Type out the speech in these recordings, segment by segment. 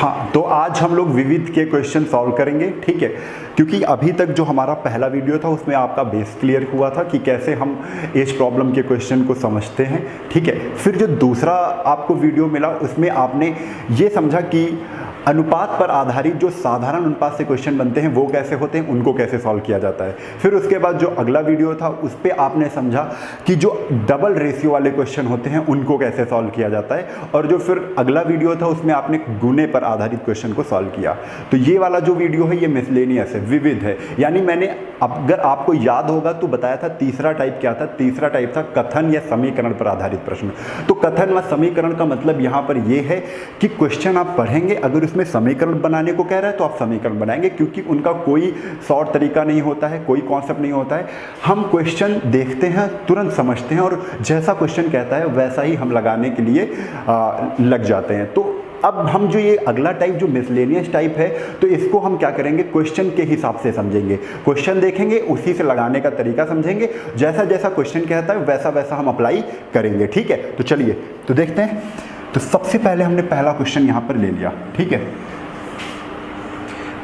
हाँ, तो आज हम लोग विविध के क्वेश्चन सॉल्व करेंगे, ठीक है। क्योंकि अभी तक जो हमारा पहला वीडियो था उसमें आपका बेस क्लियर हुआ था कि कैसे हम एज प्रॉब्लम के क्वेश्चन को समझते हैं, ठीक है। फिर जो दूसरा आपको वीडियो मिला उसमें आपने ये समझा कि अनुपात पर आधारित जो साधारण अनुपात से क्वेश्चन बनते हैं वो कैसे होते हैं, उनको कैसे सॉल्व किया जाता है। फिर उसके बाद जो अगला वीडियो था उस पर आपने समझा कि जो डबल रेशियो वाले क्वेश्चन होते हैं उनको कैसे सॉल्व किया जाता है। और जो फिर अगला वीडियो था उसमें आपने गुणे पर आधारित क्वेश्चन को सॉल्व किया। तो ये वाला जो वीडियो है ये मिसलेनियस है, विविध है। यानी मैंने अगर आपको याद होगा तो बताया था तीसरा टाइप क्या था। तीसरा टाइप था कथन या समीकरण पर आधारित प्रश्न। तो कथन व समीकरण का मतलब यहाँ पर ये है कि क्वेश्चन आप पढ़ेंगे, अगर उसमें समीकरण बनाने को कह रहा है तो आप समीकरण बनाएंगे, क्योंकि उनका कोई शॉर्ट तरीका नहीं होता है, कोई कॉन्सेप्ट नहीं होता है। हम क्वेश्चन देखते हैं, तुरंत समझते हैं और जैसा क्वेश्चन कहता है वैसा ही हम लगाने के लिए लग जाते हैं। तो अब हम जो ये अगला टाइप जो मिसलेनियस टाइप है तो इसको हम क्या करेंगे, क्वेश्चन के हिसाब से समझेंगे। क्वेश्चन देखेंगे, उसी से लगाने का तरीका समझेंगे, जैसा जैसा क्वेश्चन कहता है वैसा वैसा हम अप्लाई करेंगे, ठीक है। तो चलिए तो देखते हैं। तो सबसे पहले हमने पहला क्वेश्चन यहाँ पर ले लिया, ठीक है।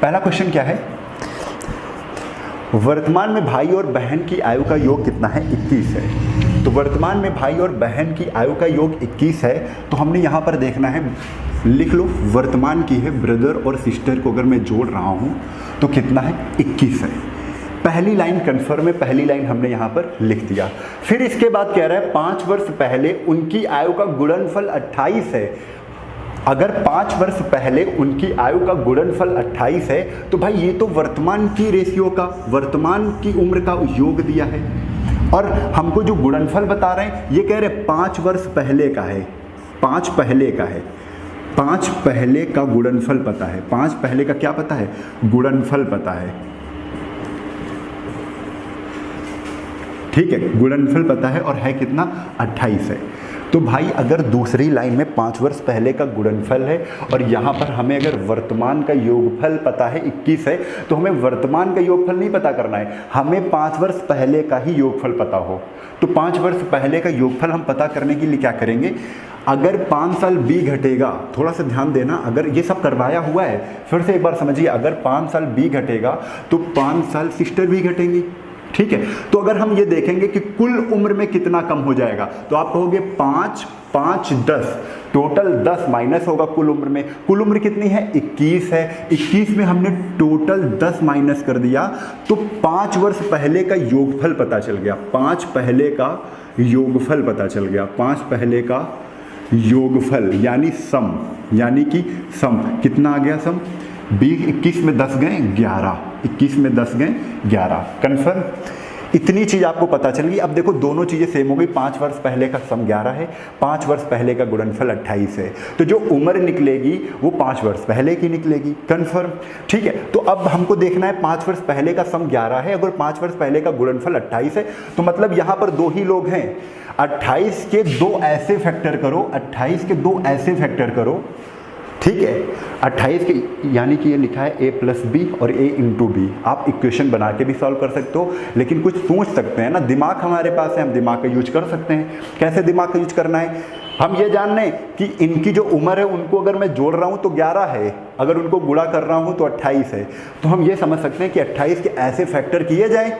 पहला क्वेश्चन क्या है, वर्तमान में भाई और बहन की आयु का योग कितना है, 21 है। तो वर्तमान में भाई और बहन की आयु का योग 21 है। तो हमने यहाँ पर देखना है, लिख लो वर्तमान की है, ब्रदर और सिस्टर को अगर मैं जोड़ रहा हूँ तो कितना है, 21 है। पहली लाइन कन्फर्म है, पहली लाइन हमने यहाँ पर लिख दिया। फिर इसके बाद कह रहा है 5 वर्ष पहले उनकी आयु का गुणनफल 28 है। अगर 5 वर्ष पहले उनकी आयु का गुणनफल 28 है तो भाई ये तो वर्तमान की रेशियो का, वर्तमान की उम्र का योग दिया है। और हमको जो गुणनफल बता रहे हैं ये कह रहे 5 वर्ष पहले का है, 5 पहले का है। 5 पहले का गुणनफल पता है, 5 पहले का क्या पता है, गुणनफल पता है, ठीक है। गुणनफल पता है और है कितना, 28 है। तो भाई अगर दूसरी लाइन में 5 वर्ष पहले का गुणनफल है और यहाँ पर हमें अगर वर्तमान का योगफल पता है 21 है, तो हमें वर्तमान का योगफल नहीं पता करना है, हमें 5 वर्ष पहले का ही योगफल पता हो। तो 5 वर्ष पहले का योगफल हम पता करने के लिए क्या करेंगे, अगर 5 साल बी घटेगा, थोड़ा सा ध्यान देना, अगर ये सब करवाया हुआ है फिर से एक बार समझिए, अगर 5 साल बी घटेगा तो 5 साल सिस्टर भी घटेंगी, ठीक है। तो अगर हम ये देखेंगे कि कुल उम्र में कितना कम हो जाएगा, तो आप कहोगे 5, 5, 10, टोटल 10 माइनस होगा कुल उम्र में। कुल उम्र कितनी है, 21 है। 21 में हमने टोटल 10 माइनस कर दिया तो 5 वर्ष पहले का योगफल पता चल गया, 5 पहले का योगफल पता चल गया, 5 पहले का योगफल यानी सम, यानी कि सम कितना आ गया, सम 21 में 10 गए 11, 21 में 10 गए 11, कन्फर्म। इतनी चीज़ आपको पता चल गई। अब देखो दोनों चीज़ें सेम हो गई, 5 वर्ष पहले का सम 11 है, 5 वर्ष पहले का गुणनफल 28 है। तो जो उम्र निकलेगी वो 5 वर्ष पहले की निकलेगी, कन्फर्म, ठीक है। तो अब हमको देखना है 5 वर्ष पहले का सम 11 है, अगर 5 वर्ष पहले का गुणनफल 28 है तो मतलब यहाँ पर 2 ही लोग हैं। 28 के 2 ऐसे फैक्टर करो, 28 के 2 ऐसे फैक्टर करो, ठीक है। 28 के यानी कि ये लिखा है a प्लस बी और a इंटू बी। आप इक्वेशन बना के भी सॉल्व कर सकते हो, लेकिन कुछ सोच सकते हैं ना, दिमाग हमारे पास है, हम दिमाग का यूज कर सकते हैं। कैसे दिमाग का यूज करना है, हम ये जान लें कि इनकी जो उम्र है उनको अगर मैं जोड़ रहा हूँ तो 11 है, अगर उनको गुणा कर रहा हूँ तो 28 है। तो हम ये समझ सकते हैं कि 28 के ऐसे फैक्टर किए जाएँ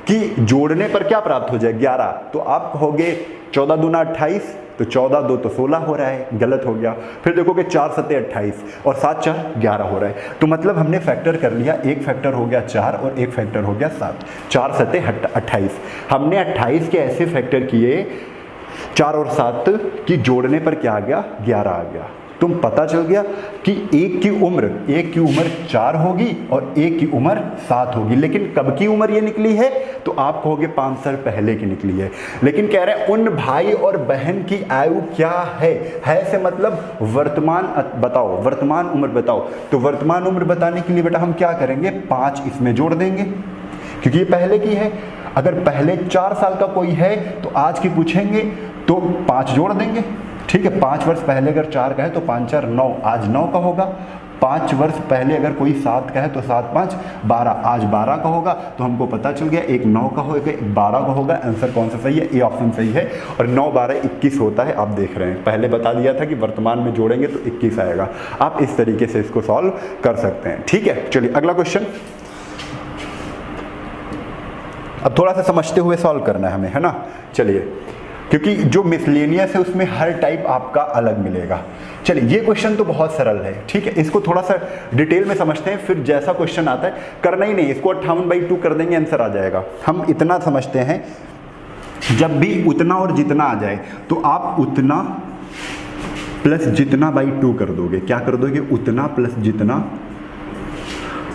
कि जोड़ने पर क्या प्राप्त हो जाए, 11। तो आप कहोगे 14 दूना 28, तो 14 2 तो 16 हो रहा है, गलत हो गया। फिर देखोगे 4 7 28 और 7 4 11 हो रहा है। तो मतलब हमने फैक्टर कर लिया, एक फैक्टर हो गया 4 और एक फैक्टर हो गया 7, 4 7 28। हमने 28 के ऐसे फैक्टर किए 4 और 7 की जोड़ने पर क्या आ गया, 11 आ गया। तुम पता चल गया कि एक की उम्र 4 होगी और एक की उम्र 7 होगी। लेकिन कब की उम्र ये निकली है, तो आप कहोगे 5 साल पहले की निकली है। लेकिन कह रहे हैं उन भाई और बहन की आयु क्या है से मतलब वर्तमान बताओ, वर्तमान उम्र बताओ। तो वर्तमान उम्र बताने के लिए बेटा हम क्या करेंगे, 5 इसमें जोड़ देंगे क्योंकि ये पहले की है। अगर पहले 4 साल का कोई है तो आज की पूछेंगे तो 5 जोड़ देंगे, ठीक है। 5 वर्ष पहले अगर 4 का है तो 5 4 9, आज 9 का होगा। 5 वर्ष पहले अगर कोई 7 का है तो 7 5 12, आज 12 का होगा, तो हमको पता चल गया एक 9 का होगा, एक 12 का होगा। आंसर कौन सा सही है? ए ऑप्शन सही है। और 9 12 21 होता है, आप देख रहे हैं, पहले बता दिया था कि वर्तमान में जोड़ेंगे तो 21 आएगा। आप इस तरीके से इसको सॉल्व कर सकते हैं। ठीक है, चलिए अगला क्वेश्चन। अब थोड़ा सा समझते हुए सॉल्व करना है हमें, है ना। चलिए, क्योंकि जो मिसलेनियस है उसमें हर टाइप आपका अलग मिलेगा। चलिए, ये क्वेश्चन तो बहुत सरल है, ठीक है, इसको थोड़ा सा डिटेल में समझते हैं, फिर जैसा क्वेश्चन आता है करना ही नहीं, इसको 58/2 कर देंगे, आंसर आ जाएगा। हम इतना समझते हैं, जब भी उतना और जितना आ जाए तो आप उतना प्लस जितना बाई 2 कर दोगे। क्या कर दोगे? उतना प्लस जितना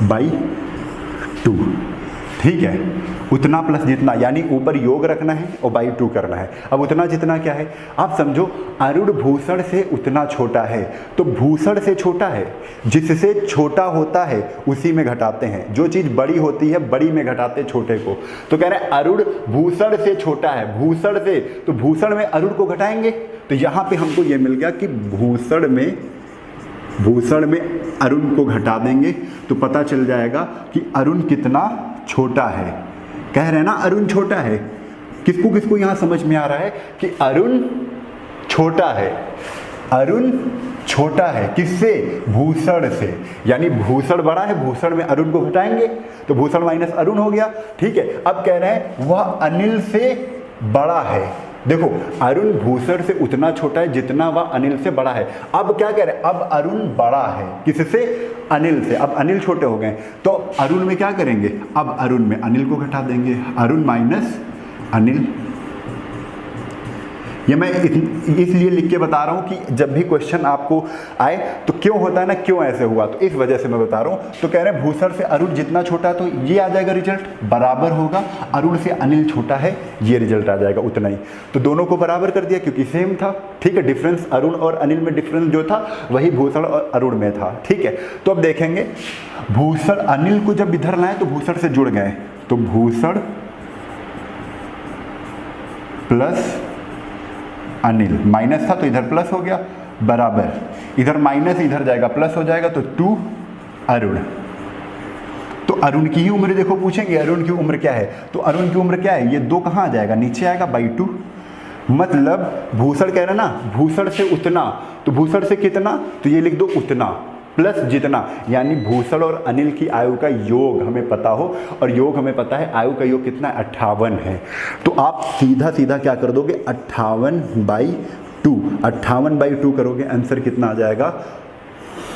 बाई 2। ठीक है, उतना प्लस जितना, यानी ऊपर योग रखना है और बाई 2 करना है। अब उतना जितना क्या है? आप समझो, अरुण भूषण से उतना छोटा है, तो भूषण से छोटा है, जिससे छोटा होता है उसी में घटाते हैं। जो चीज़ बड़ी होती है बड़ी में घटाते हैं छोटे को। तो कह रहे हैं अरुण भूषण से छोटा है, भूषण से, तो भूषण में अरुण को घटाएंगे, तो यहाँ पे हमको ये मिल गया कि भूषण में अरुण को घटा देंगे तो पता चल जाएगा कि अरुण कितना छोटा है। कह रहे हैं ना अरुण छोटा है। किसको किसको यहाँ समझ में आ रहा है कि अरुण छोटा है? अरुण छोटा है किससे? भूषण से। यानी भूषण बड़ा है, भूषण में अरुण को घटाएंगे तो भूषण माइनस अरुण हो गया। ठीक है, अब कह रहे हैं वह अनिल से बड़ा है। देखो, अरुण भूषण से उतना छोटा है जितना वह अनिल से बड़ा है। अब क्या कह रहे हैं? अब अरुण बड़ा है किससे? अनिल से। अब अनिल छोटे हो गए, तो अरुण में क्या करेंगे? अब अरुण में अनिल को घटा देंगे, अरुण माइनस अनिल। ये मैं इसलिए लिख के बता रहा हूँ कि जब भी क्वेश्चन आपको आए तो क्यों होता है ना, क्यों ऐसे हुआ, तो इस वजह से मैं बता रहा हूँ। तो कह रहे हैं भूषण से अरुण जितना छोटा है तो ये आ जाएगा रिजल्ट, बराबर होगा अरुण से अनिल छोटा है, ये रिजल्ट आ जाएगा उतना ही। तो दोनों को बराबर कर दिया क्योंकि सेम था। ठीक है, डिफरेंस अरुण और अनिल में डिफरेंस जो था वही भूषण और अरुण में था। ठीक है, तो अब देखेंगे भूषण अनिल को जब इधर लाए तो भूषण से जुड़ गए, तो भूषण प्लस अनिल, माइनस था तो इधर प्लस हो गया, बराबर, इधर माइनस इधर जाएगा प्लस हो जाएगा, तो 2 अरुण। तो अरुण की ही उम्र देखो, पूछेंगे अरुण की उम्र क्या है, तो अरुण की उम्र क्या है? ये 2 कहाँ आ जाएगा? नीचे आएगा बाई 2। मतलब भूषण कह रहे ना, भूषण से उतना, तो भूषण से कितना, तो ये लिख दो उतना प्लस जितना, यानी भूषण और अनिल की आयु का योग हमें पता हो, और योग हमें पता है आयु का योग कितना है? 58 है। तो आप सीधा सीधा क्या कर दोगे? 58/2, 58/2 करोगे, आंसर कितना आ जाएगा?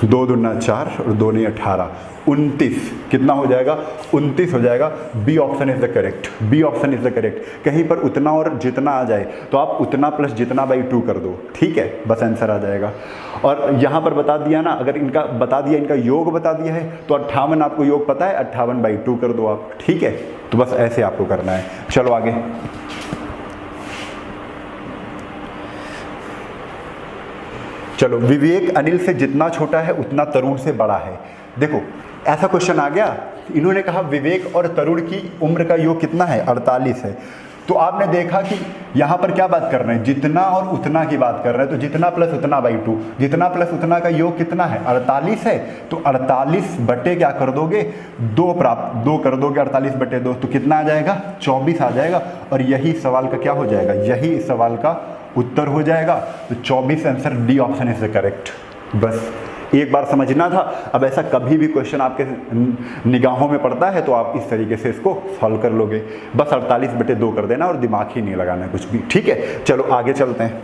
2 दूना 4 और 2 नहीं 18, 29। कितना हो जाएगा? 29 हो जाएगा। B option is the correct, B option is the correct. कहीं पर उतना और जितना आ जाए तो आप उतना प्लस जितना बाई 2 कर दो, ठीक है, बस आंसर आ जाएगा। और यहाँ पर बता दिया ना, अगर इनका बता दिया, इनका योग बता दिया है, तो 58 आपको योग पता है, 58/2 कर दो आप, ठीक है। तो बस ऐसे आपको करना है। चलो आगे। चलो, विवेक अनिल से जितना छोटा है उतना तरुण से बड़ा है। देखो ऐसा क्वेश्चन आ गया, इन्होंने कहा विवेक और तरुण की उम्र का योग कितना है? 48 है। तो आपने देखा कि यहाँ पर क्या बात कर रहे हैं? जितना और उतना की बात कर रहे हैं, तो जितना प्लस उतना बाई 2, जितना प्लस उतना का योग कितना है? 48 है। तो 48 बटे क्या कर दोगे? 2 प्राप्त, 2 कर दोगे, 48/2, तो कितना आ जाएगा? 24 आ जाएगा। और यही सवाल का क्या हो जाएगा? यही सवाल का उत्तर हो जाएगा। तो 24 answer, D option is the correct. बस एक बार समझना था। अब ऐसा कभी भी क्वेश्चन आपके निगाहों में पड़ता है तो आप इस तरीके से इसको सॉल्व कर लोगे। बस 48/2 कर देना और दिमाग ही नहीं लगाना कुछ भी, ठीक है। चलो आगे चलते हैं।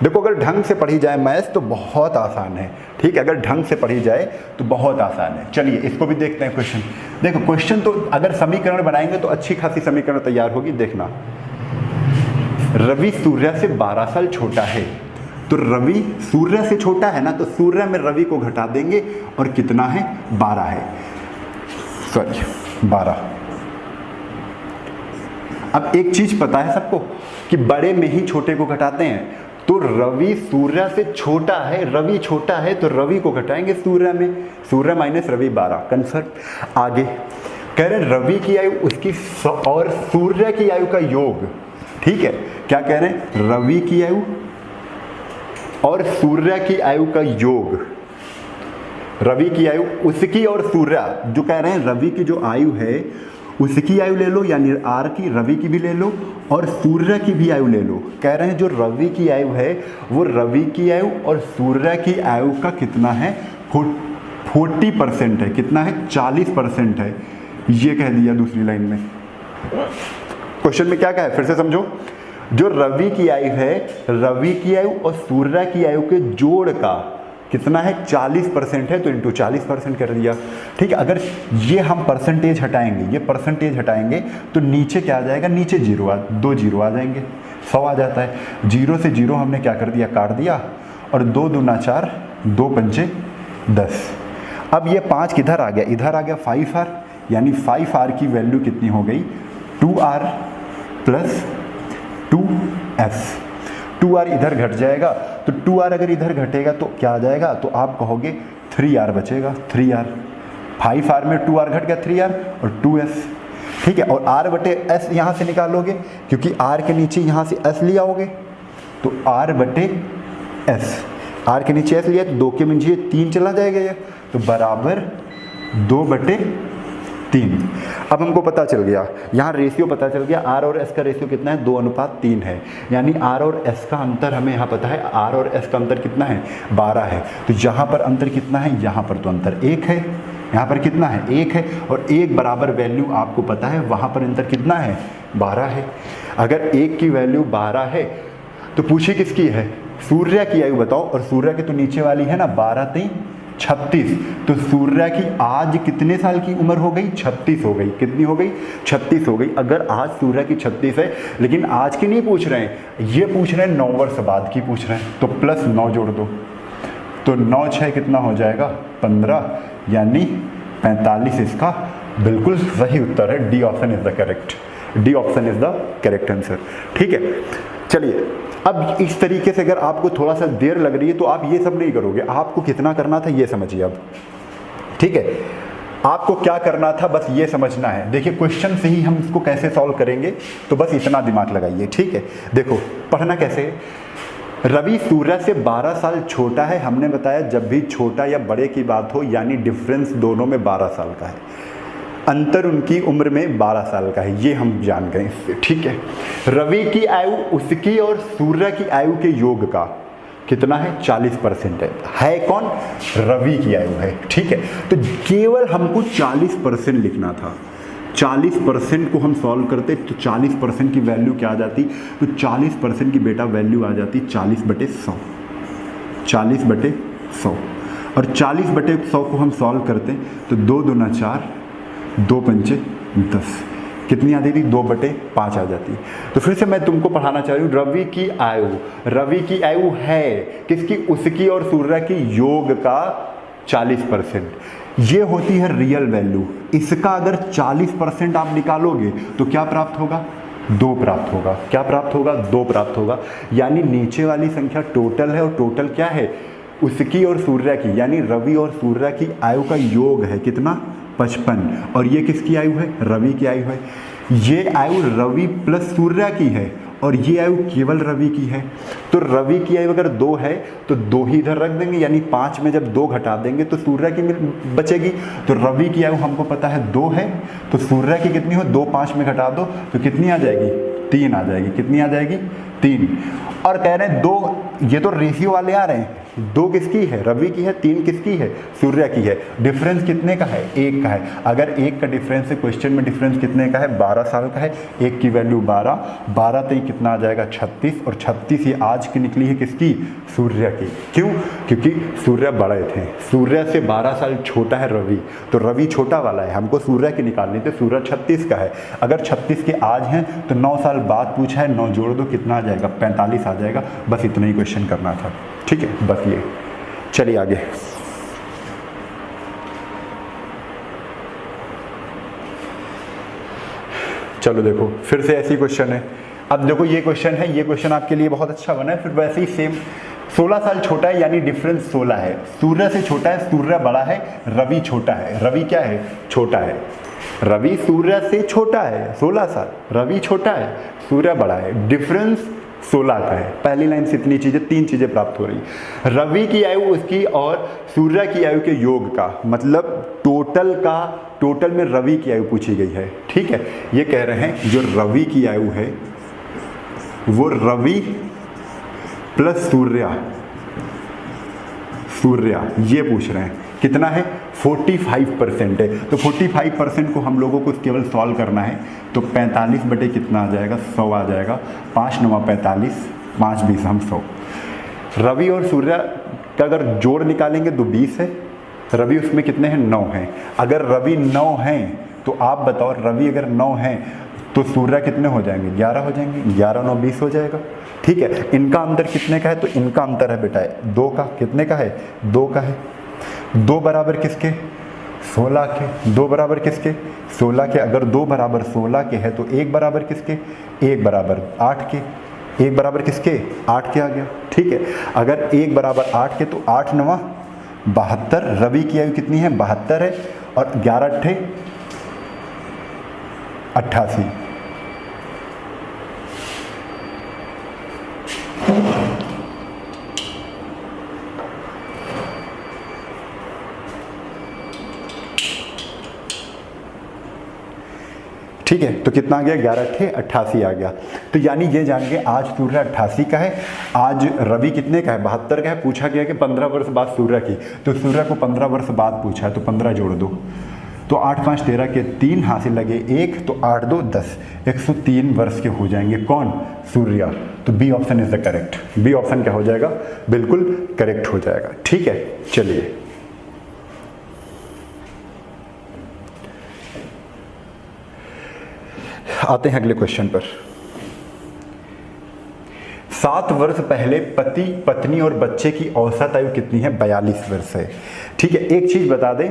देखो, अगर ढंग से पढ़ी जाए मैथ्स तो बहुत आसान है, ठीक है, अगर ढंग से पढ़ी जाए तो बहुत आसान है। चलिए इसको भी देखते हैं क्वेश्चन। देखो क्वेश्चन तो अगर समीकरण बनाएंगे तो अच्छी खासी समीकरण तैयार होगी। देखना, रवि सूर्य से 12 साल छोटा है, तो रवि सूर्य से छोटा है ना, तो सूर्य में रवि को घटा देंगे और कितना है? 12 है, सॉरी 12। अब एक चीज पता है सबको कि बड़े में ही छोटे को घटाते हैं, तो रवि सूर्य से छोटा है, रवि छोटा है तो रवि को घटाएंगे सूर्य में, सूर्य माइनस रवि 12, कंफर्म। आगे कह रहे रवि की आयु उसकी और सूर्य की आयु का योग, ठीक है। क्या कह रहे हैं? रवि की आयु और सूर्य की आयु का योग, रवि की आयु उसकी और सूर्य जो कह रहे हैं रवि की जो आयु है उसकी आयु ले लो, यानी आर की, रवि की भी ले लो और सूर्य की भी आयु ले लो। कह रहे हैं जो रवि की आयु है वो रवि की आयु और सूर्य की आयु का कितना है 40% है। कितना है 40% है, ये कह दिया दूसरी लाइन में। क्वेश्चन में क्या कहा है फिर से समझो, जो रवि की आयु है, रवि की आयु और सूर्य की आयु के जोड़ का कितना है 40% है, तो इंटू 40% कर दिया। ठीक है, अगर ये हम परसेंटेज हटाएंगे, ये परसेंटेज हटाएंगे तो नीचे क्या आ जाएगा, नीचे दो जीरो आ जाएंगे, 100 आ जाता है। जीरो से जीरो हमने क्या कर दिया, काट दिया, और 2 दूना 4, 2 पंचे 10। अब ये 5 किधर आ गया, इधर आ गया 5R, यानी 5R की वैल्यू कितनी हो गई 2R प्लस 2S। 2R इधर घट जाएगा, तो 2R अगर इधर घटेगा तो क्या आ जाएगा, तो आप कहोगे 3R बचेगा, 3R। 5R में 2R घट गया 3R और 2S। ठीक है, और R बटे S यहाँ से निकालोगे, क्योंकि R के नीचे यहाँ से S लिया होगे, तो R बटे S, R के नीचे S लिया तो 2 के नीचे 3 चला जाएगा ये, तो बराबर 2 बटे 3। अब हमको पता चल गया, यहाँ रेशियो पता चल गया, R और S का रेशियो कितना है 2:3 है, यानी R और S का अंतर हमें यहाँ पता है, R और S का अंतर कितना है 12 है। तो यहाँ पर अंतर कितना है, यहाँ पर तो अंतर 1 है, यहाँ पर कितना है 1 है, और 1 बराबर वैल्यू आपको पता है, वहाँ पर अंतर कितना है 12 है। अगर 1 की वैल्यू 12 है तो पूछिए किसकी है, सूर्य की आयु बताओ, और सूर्य की तो नीचे वाली है ना 12 × 36, तो सूर्य की आज कितने साल की उम्र हो गई, 36 हो गई। कितनी हो गई, 36 हो गई। अगर आज सूर्य की 36 है, लेकिन आज की नहीं पूछ रहे हैं, ये पूछ रहे हैं 9 वर्ष बाद की पूछ रहे हैं, तो प्लस 9 जोड़ दो, तो 9 6 कितना हो जाएगा 15, यानी 45 इसका बिल्कुल सही उत्तर है। D option is the correct, D option is the correct answer. ठीक है, चलिए अब इस तरीके से अगर आपको थोड़ा सा देर लग रही है तो आप ये सब नहीं करोगे, आपको कितना करना था ये समझिए अब। ठीक है, आपको क्या करना था बस ये समझना है। देखिए क्वेश्चन से ही हम इसको कैसे सॉल्व करेंगे, तो बस इतना दिमाग लगाइए। ठीक है, देखो पढ़ना कैसे है, रवि सूर्य से 12 साल छोटा है। हमने बताया जब भी छोटा या बड़े की बात हो, यानी डिफरेंस दोनों में 12 साल का है, अंतर उनकी उम्र में 12 साल का है, ये हम जान गए इससे। ठीक है, रवि की आयु उसकी और सूर्य की आयु के योग का कितना है 40% है कौन, रवि की आयु है। ठीक है, तो केवल हमको 40% लिखना था। 40% को हम सॉल्व करते तो 40% की वैल्यू क्या आ जाती, तो 40% की बेटा वैल्यू आ जाती 40/100, 40/100। और 40/100 को हम सॉल्व करते तो 2 दूना 4, 2 पंचे 10, कितनी आती थी 2/5 आ जाती। तो फिर से मैं तुमको पढ़ाना चाह रही हूँ, रवि की आयु, रवि की आयु है किसकी, उसकी और सूर्य की योग का 40%, ये होती है रियल वैल्यू। इसका अगर 40% आप निकालोगे तो क्या प्राप्त होगा, 2 प्राप्त होगा। क्या प्राप्त होगा, 2 प्राप्त होगा। यानी नीचे वाली संख्या टोटल है, और टोटल क्या है उसकी और सूर्य की, यानी रवि और सूर्य की आयु का योग है कितना 55, और ये किसकी आयु है, रवि की आयु है। ये आयु रवि प्लस सूर्य की है, और ये आयु केवल रवि की है। तो रवि की आयु अगर 2 है तो 2 ही इधर रख देंगे, यानी 5 में जब 2 घटा देंगे तो सूर्य की बचेगी। तो रवि की आयु हमको पता है 2 है, तो सूर्य की कितनी हो, 2 5 में घटा दो तो कितनी आ जाएगी, 3 आ जाएगी। कितनी आ जाएगी, 3। और कह रहे हैं 2, ये तो रेशियो वाले आ रहे हैं, 2 किसकी है, रवि की है, 3 किसकी है, सूर्य की है। डिफरेंस कितने का है, 1 का है। अगर 1 का डिफरेंस है, क्वेश्चन में डिफरेंस कितने का है, 12 साल का है। 1 की वैल्यू 12, 12 तक कितना आ जाएगा 36, और 36 ये आज की निकली है किसकी, सूर्य की। क्यों, क्योंकि सूर्य बड़े थे, सूर्य से 12 साल छोटा है रवि, तो रवि छोटा वाला है, हमको सूर्य की निकालनी थी, सूर्य 36 का है। अगर 36 के आज हैं तो 9 साल बाद पूछा है, 9 जोड़ दो कितना आ जाएगा, 45 आ जाएगा। बस इतना ही क्वेश्चन करना था। ठीक है, बस ये। चलिए आगे, चलो देखो फिर से ऐसी क्वेश्चन है। अब देखो ये क्वेश्चन है, ये क्वेश्चन आपके लिए बहुत अच्छा बना है। फिर वैसे ही सेम 16 साल छोटा है, यानी डिफरेंस 16 है। सूर्य से छोटा है, सूर्य बड़ा है, रवि छोटा है। रवि क्या है, छोटा है। रवि सूर्य से छोटा है 16 साल, रवि छोटा है, सूर्य बड़ा है। डिफरेंस 16 का है। पहली लाइन से इतनी चीज़ें, 3 चीज़ें प्राप्त हो रही। रवि की आयु उसकी और सूर्य की आयु के योग का, मतलब टोटल में रवि की आयु पूछी गई है। ठीक है, ये कह रहे हैं जो रवि की आयु है वो रवि प्लस सूर्य ये पूछ रहे हैं। कितना है? 45% है। तो 45% को हम लोगों को केवल सॉल्व करना है। तो 45 बटे कितना आ जाएगा? 100 आ जाएगा। 5 9 45, 5 20 हम 100। रवि और सूर्य का अगर जोड़ निकालेंगे तो 20 है। रवि उसमें कितने हैं? 9 हैं। अगर रवि 9 हैं तो आप बताओ, रवि अगर 9 हैं तो सूर्य कितने हो जाएंगे? 11 हो जाएंगे। 11 9 20 हो जाएगा। ठीक है, इनका अंतर कितने का है? तो इनका अंतर है बेटा 2 का। कितने का है? 2 का है। 2 बराबर किसके? 16 के। 2 बराबर किसके? 16 के। अगर 2 बराबर 16 के है तो 1 बराबर किसके? 1 बराबर 8 के। 1 बराबर किसके? 8 के आ गया। ठीक है, अगर 1 बराबर 8 के तो 8 9 72। रवि की आयु कितनी है? 72 है। और 11 8 88। ठीक है, तो कितना आ गया? 11 8 88 आ गया। तो यानी ये जान के आज सूर्य 88 का है, आज रवि कितने का है? 72 का है। पूछा गया कि 15 वर्ष बाद सूर्य की, तो सूर्य को 15 वर्ष बाद पूछा है, तो 15 जोड़ दो। तो 8 5 13 के 3 हासिल लगे 1, तो 8 2 10, 103 वर्ष के हो जाएंगे। कौन? सूर्य। तो B option is the correct. B option क्या हो जाएगा? बिल्कुल करेक्ट हो जाएगा। ठीक है, चलिए आते हैं अगले क्वेश्चन पर। 7 वर्ष पहले पति पत्नी और बच्चे की औसत आयु कितनी है? 42 वर्ष है। ठीक है, एक चीज बता दें,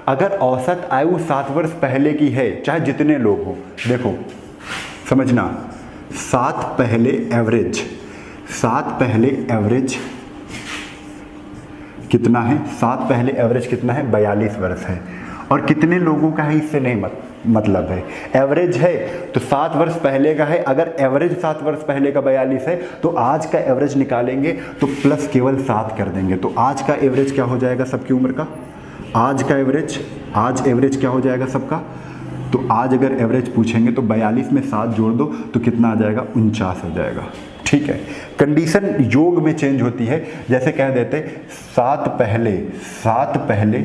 अगर औसत आयु 7 वर्ष पहले की है, चाहे जितने लोग हो, देखो समझना, 7 पहले एवरेज कितना है? 7 पहले एवरेज कितना है? 42 वर्ष है। और कितने लोगों का है इससे नहीं मतलब है। एवरेज है तो 7 वर्ष पहले का है। अगर एवरेज 7 वर्ष पहले का 42 है तो आज का एवरेज निकालेंगे तो प्लस केवल 7 कर देंगे। तो आज का एवरेज क्या हो जाएगा सबकी उम्र का? आज एवरेज क्या हो जाएगा सबका? तो आज अगर एवरेज पूछेंगे तो 42 में 7 जोड़ दो तो कितना आ जाएगा? 49 हो जाएगा। ठीक है, कंडीशन योग में चेंज होती है। जैसे कह देते 7 पहले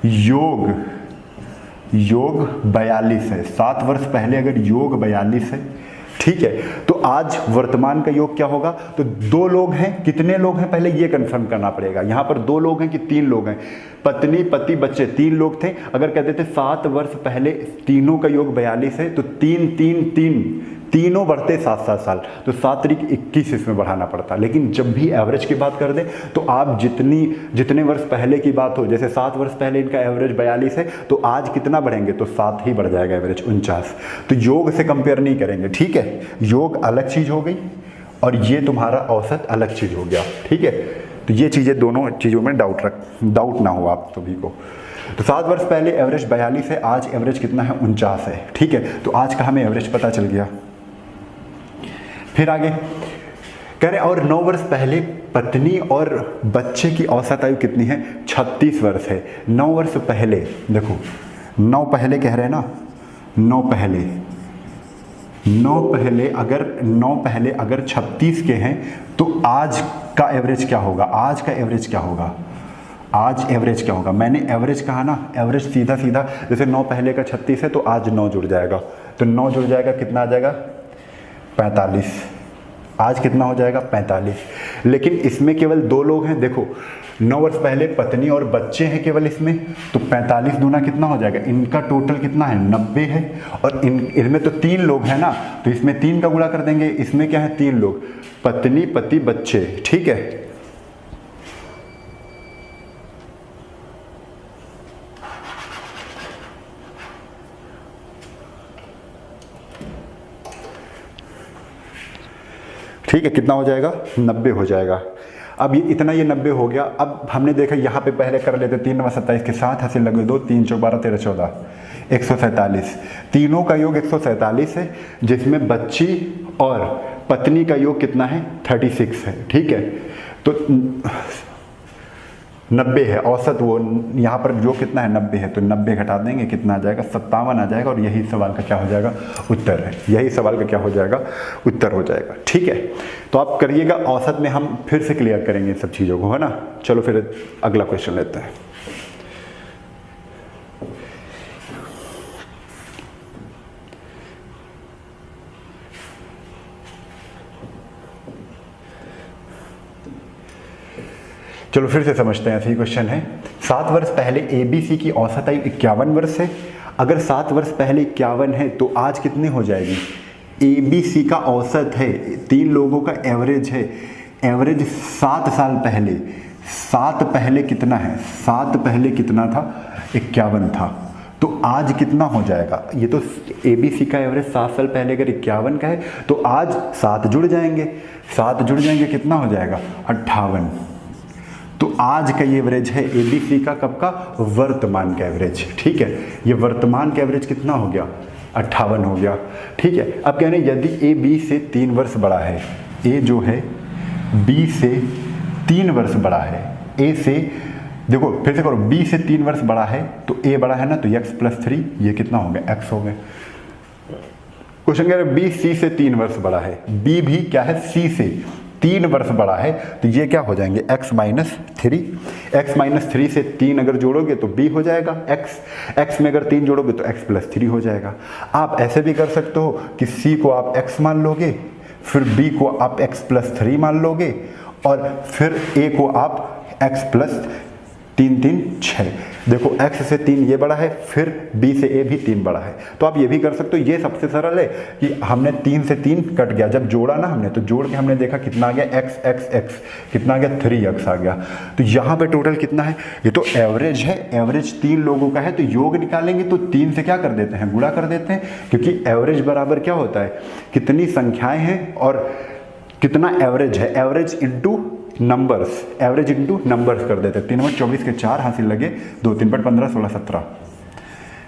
योग 42 है। 7 वर्ष पहले अगर योग 42 है, ठीक है, तो आज वर्तमान का योग क्या होगा? तो 2 लोग हैं, कितने लोग हैं पहले ये कंफर्म करना पड़ेगा। यहां पर 2 लोग हैं कि 3 लोग हैं? पत्नी पति बच्चे 3 लोग थे। अगर कहते थे 7 वर्ष पहले तीनों का योग 42 है तो 3 3 3 तीनों बढ़ते 7 साल, तो 7 3 21 इसमें बढ़ाना पड़ता। लेकिन जब भी एवरेज की बात कर दें तो आप जितने वर्ष पहले की बात हो, जैसे 7 वर्ष पहले इनका एवरेज 42 है तो आज कितना बढ़ेंगे? तो 7 ही बढ़ जाएगा एवरेज, 49। तो योग से कंपेयर नहीं करेंगे। ठीक है, योग अलग चीज हो गई और ये तुम्हारा औसत अलग चीज हो गया। ठीक है, तो ये चीजें दोनों चीजों में डाउट ना हो आप सभी को। तो 7 वर्ष पहले एवरेज 42 है, आज एवरेज कितना है? 49 है। ठीक है, तो आज का हमें एवरेज पता चल गया। फिर आगे कह रहे और 9 वर्ष पहले पत्नी और बच्चे की औसत आयु कितनी है? 36 वर्ष है। 9 वर्ष पहले, देखो 9 पहले कह रहे हैं ना, 9 पहले अगर 36 के हैं तो आज का एवरेज क्या होगा? आज एवरेज क्या होगा? मैंने एवरेज कहा ना, एवरेज सीधा जैसे 9 पहले का 36 है तो आज 9 जुड़ जाएगा, तो 9 जुड़ जाएगा, कितना आ जाएगा? 45। आज कितना हो जाएगा? 45। लेकिन इसमें केवल 2 लोग हैं। देखो 9 वर्ष पहले पत्नी और बच्चे हैं केवल इसमें, तो 45 दूना कितना हो जाएगा? इनका टोटल कितना है? 90 है। और इनमें तो 3 लोग हैं ना, तो इसमें 3 का गुणा कर देंगे। इसमें क्या है? 3 लोग, पत्नी पति बच्चे। ठीक है, ठीक है, कितना हो जाएगा? 90 हो जाएगा। अब ये 90 हो गया। अब हमने देखा यहाँ पे पहले कर लेते 3 9 27 के 7 हासिल लगे 2, 3 4 12 13 14, 147। तीनों का योग 147 है, जिसमें बच्ची और पत्नी का योग कितना है 36 है, ठीक है। तो 90 है औसत, वो यहाँ पर जो कितना है 90 है, तो 90 घटा देंगे कितना आ जाएगा 57 आ जाएगा, और यही सवाल का क्या हो जाएगा उत्तर है, यही सवाल का क्या हो जाएगा उत्तर हो जाएगा, ठीक है। तो आप करिएगा, औसत में हम फिर से क्लियर करेंगे सब चीज़ों को, है ना। चलो फिर अगला क्वेश्चन लेते हैं। चलो फिर से समझते हैं, ऐसे ही क्वेश्चन है। 7 वर्ष पहले ABC की औसत आयु 51 वर्ष है। अगर 7 वर्ष पहले 51 है तो आज कितनी हो जाएगी। ABC का औसत है, 3 लोगों का एवरेज है, एवरेज 7 साल पहले, 7 पहले कितना है, 7 पहले कितना था 51 था, तो आज कितना हो जाएगा। ये तो ABC का एवरेज 7 साल पहले अगर 51 का है तो आज 7 जुड़ जाएंगे, 7 जुड़ जाएंगे कितना हो जाएगा 58। तो आज का ये एवरेज है ABC का, कब का, वर्तमान का एवरेज, ठीक है। ये वर्तमान का एवरेज कितना हो गया 58 हो गया, ठीक है। अब कह रहे हैं यदि A B से 3 वर्ष बड़ा है, A जो है B से 3 वर्ष बड़ा है, A से देखो फिर से करो, B से 3 वर्ष बड़ा है तो A बड़ा है ना, तो x+3 ये कितना हो गया x हो गया। क्वेश्चन कह रहे हैं B C से 3 वर्ष बड़ा है, B भी क्या है C से 3 वर्ष बड़ा है, तो ये क्या हो जाएंगे x-3, x-3 से 3 अगर जोड़ोगे तो b हो जाएगा x में अगर 3 जोड़ोगे तो x+3 हो जाएगा। आप ऐसे भी कर सकते हो कि c को आप x मान लोगे, फिर b को आप x+3 मान लोगे, और फिर a को आप x+3 3 6। देखो x से 3 ये बड़ा है, फिर b से a भी 3 बड़ा है, तो आप ये भी कर सकते हो। ये सबसे सरल है कि हमने 3 से 3 कट गया, जब जोड़ा ना हमने, तो जोड़ के हमने देखा कितना आ गया x कितना आ गया 3x आ गया। तो यहाँ पे टोटल कितना है, ये तो एवरेज है, एवरेज 3 लोगों का है, तो योग निकालेंगे तो 3 से क्या कर देते हैं, गुणा कर देते हैं, क्योंकि एवरेज बराबर क्या होता है, कितनी संख्याएं हैं और कितना एवरेज है, average into numbers, average into numbers कर देते हैं। 3 × 24 के 4 हासिल लगे, 2 3 × 15 16 17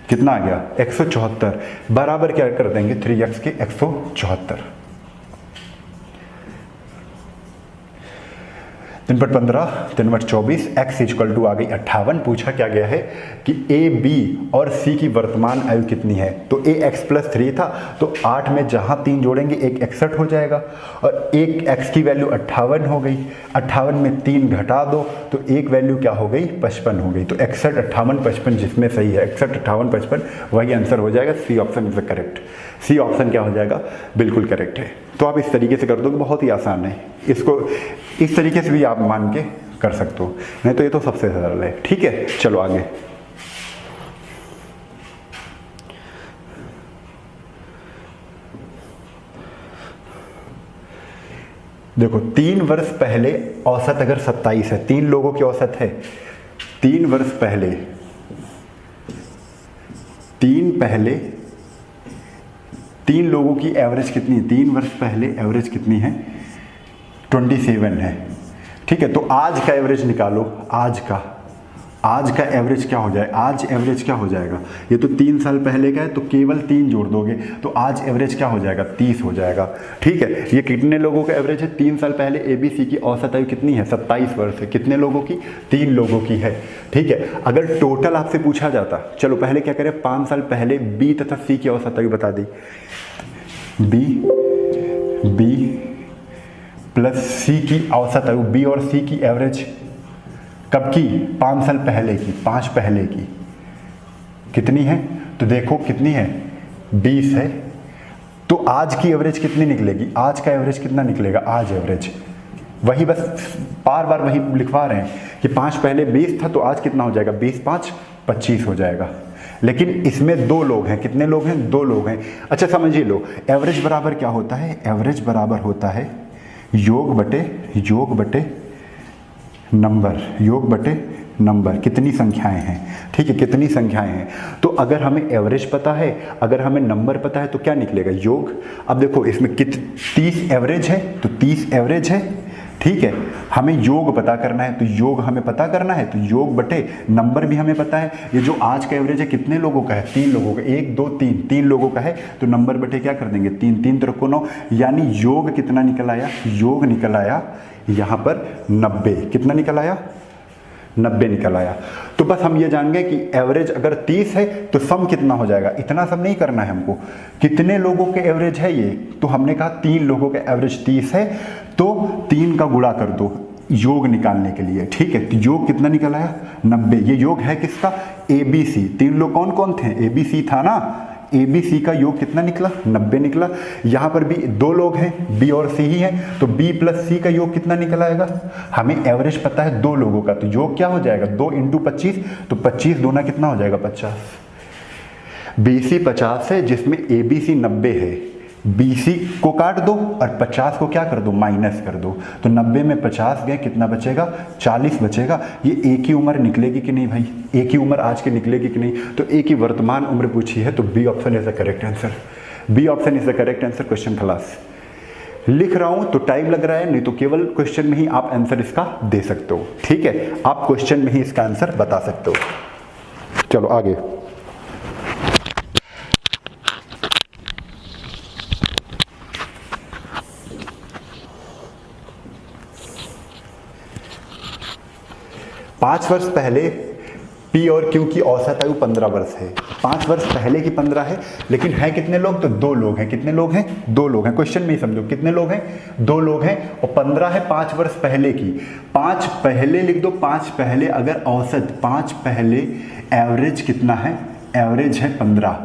कितना आ गया 174, बराबर क्या कर देंगे 3x के 174। 3 × 15 3 × 24 x = आ गई 58। पूछा क्या गया है कि A B और C की वर्तमान आयु कितनी है, तो A x+3 था, तो 8 में जहां 3 जोड़ेंगे 1 61 हो जाएगा, और एक x की वैल्यू 58 हो गई, 58 में 3 घटा दो तो एक वैल्यू क्या हो गई 55 हो गई। तो 61 58 55 जिसमें सही है 61 58 55 वही आंसर हो जाएगा, C option is the correct. C option क्या हो जाएगा, बिल्कुल करेक्ट है। तो आप इस तरीके से कर दोगे, बहुत ही आसान है, इसको इस तरीके से भी आप मान के कर सकते हो, नहीं तो ये तो सबसे सरल है, ठीक है। चलो आगे। देखो 3 वर्ष पहले औसत अगर 27 है, 3 लोगों की औसत है, 3 वर्ष पहले 3 लोगों की एवरेज कितनी है, 3 वर्ष पहले एवरेज कितनी है 27 है, ठीक है। तो आज का एवरेज निकालो, आज का एवरेज क्या हो जाए, आज एवरेज क्या हो जाएगा, ये तो 3 साल पहले का है, तो केवल 3 जोड़ दोगे तो आज एवरेज क्या हो जाएगा 30 हो जाएगा, ठीक है। ये कितने लोगों का एवरेज है, 3 साल पहले ABC की औसत आयु कितनी है 27 वर्ष है, कितने लोगों की 3 लोगों की है, ठीक है। अगर टोटल आपसे पूछा जाता, चलो पहले क्या करें, 5 साल पहले B तथा C की औसत आयु बता दी, B प्लस C की औसत आयु, B और C की एवरेज कब की, 5 साल पहले की, 5 पहले की कितनी है, तो देखो कितनी है 20 है, तो आज की एवरेज कितनी निकलेगी, आज का एवरेज कितना निकलेगा, आज एवरेज वही, बस बार बार वही लिखवा रहे हैं कि 5 पहले 20 था, तो आज कितना हो जाएगा 20 5 25 हो जाएगा। लेकिन इसमें 2 लोग हैं, कितने लोग हैं 2 लोग हैं। अच्छा समझिए लो, एवरेज बराबर क्या होता है, एवरेज बराबर होता है योग बटे नंबर, कितनी संख्याएं हैं, ठीक है, कितनी संख्याएं हैं। तो अगर हमें एवरेज पता है, अगर हमें नंबर पता है, तो क्या निकलेगा योग। अब देखो इसमें 30 एवरेज है, तो 30 एवरेज है, ठीक है, हमें योग पता करना है, तो योग हमें पता करना है, तो योग बटे नंबर भी हमें पता है। ये जो आज का एवरेज है कितने लोगों का है, 3 लोगों का, 1 2 3, 3 लोगों का है, तो नंबर बटे क्या कर देंगे 3, 3 तो रखो 9, यानी योग कितना निकल आया, योग निकल आया यहाँ पर 90। कितना निकल आया, 90 निकल आया। तो बस हम ये जान गए कि एवरेज अगर 30 है तो सम कितना हो जाएगा, इतना सम नहीं करना है हमको, कितने लोगों के एवरेज है ये, तो हमने कहा 3 लोगों के एवरेज 30 है, तो 3 का गुणा कर दो योग निकालने के लिए। ठीक है, तो योग कितना निकल आया 90। ये योग है किसका, ABC। 3 लोग कौन कौन थे, ABC था ना, ABC का योग कितना निकला 90 निकला। यहाँ पर भी 2 लोग हैं, B और C ही हैं, तो B प्लस C का योग कितना निकल आएगा, हमें एवरेज पता है 2 लोगों का, तो योग क्या हो जाएगा 2 × 25, तो 25 दूना कितना हो जाएगा 50। BC 50 है जिसमें ABC 90 है, BC को काट दो और 50 को क्या कर दो माइनस कर दो, तो 90 में 50 गए, कितना बचेगा 40 बचेगा। ये एक ही उम्र निकलेगी कि नहीं भाई, एक ही उम्र आज की निकलेगी कि नहीं, तो एक ही वर्तमान उम्र पूछी है, तो B option is the correct answer. B option is the correct answer. Question खलास। लिख रहा हूं तो टाइम लग रहा है, नहीं तो केवल क्वेश्चन में ही आप आंसर इसका दे सकते हो। ठीक है, आप क्वेश्चन में ही इसका आंसर बता सकते हो। चलो आगे। पाँच वर्ष पहले P और Q की औसत आयु 15 वर्ष है। 5 वर्ष पहले की 15 है, लेकिन है कितने लोग, तो 2 लोग हैं। कितने लोग हैं, 2 लोग हैं। क्वेश्चन में ही समझो, कितने लोग हैं, 2 लोग हैं, और 15 है 5 वर्ष पहले की। 5 पहले लिख दो, 5 पहले अगर औसत, 5 पहले एवरेज कितना है, एवरेज है 15,